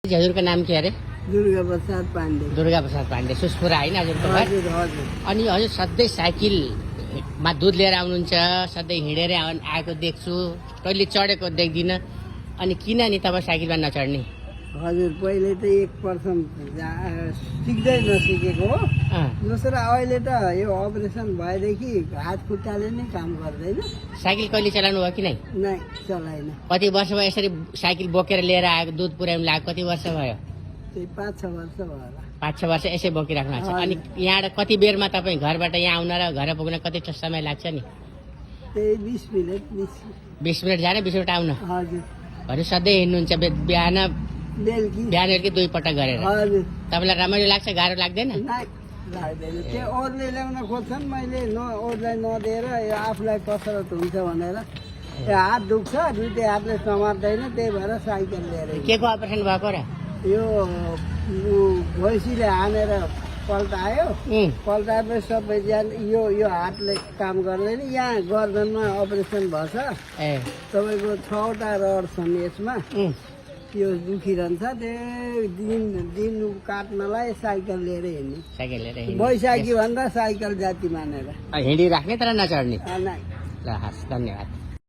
हजुरको नाम के अरे? दुर्गा प्रसाद पाण्डे। दुर्गा प्रसाद पाण्डे, सुस्पुरा होइन हजुरको घर? हजुर हजुर। अनि हजुर सधैँ साइकलमा दुध लिएर आउनुहुन्छ, सधैँ हिँडेरै आएको देख्छु, कहिले चढेको देख्दिनँ। अनि किन नि तपाईँ साइकलमा नचढ्ने? हजुर पहिले त 1% सिक्दै नसिकेको हो। दोस्रो अहिले त यो अपरेसन भएदेखि हात खुट्टाले नै काम गर्दैन। साइकल कहिले चलाउनु भयो कि नै? नै चलाइन। कति वर्ष भयो यसरी साइकल बोकेर लिएर आएको, दुध पुर्याउनु लागेको कति वर्ष भयो? त्यही 5-6 वर्ष भयो होला। 5-6 वर्ष यसै बोकिराख्नु भएको छ। अनि यहाँबाट कति बेरमा तपाईँ घरबाट यहाँ आउन र घर पुग्न कति समय लाग्छ नि? त्यही 20 मिनट। 20 मिनट जाने 20 मिनट आउन? हजुर। भने सधैँ हिँड्नुहुन्छ बिहान बेलुकी 2 पटक गरेर? हजुर। तपाईँलाई रमाइलो लाग्छ, गाह्रो लाग्दैन? नै लाग्दैन। त्यो ओर्ले ल्याउन खोज्छन्, मैले ओर्लाई नदिएर यो आफूलाई कसरत हुन्छ भनेर यो हात दुख्छ, दुइटै हातले समात्दैन, त्यही भएर साइकल लिएर। के को अपरेसन भएको र? यो भैँसीले हानेर पल्टायो। पल्टाएपछि सबैजना यो हातले काम गर्दैन। यहाँ गर्दनमा अपरेसन भएछ। तपाईँको 6वटा रड छन् यसमा। यो दुखिरहन्छ, त्यो दिन काट्नलाई साइकल लिएर हिँड्ने। साइकल लिएर बैशाखी भन्दा साइकल जाति मानेर हिँडिराख्ने तर नचढ्ने। नै। ल हस्, धन्यवाद।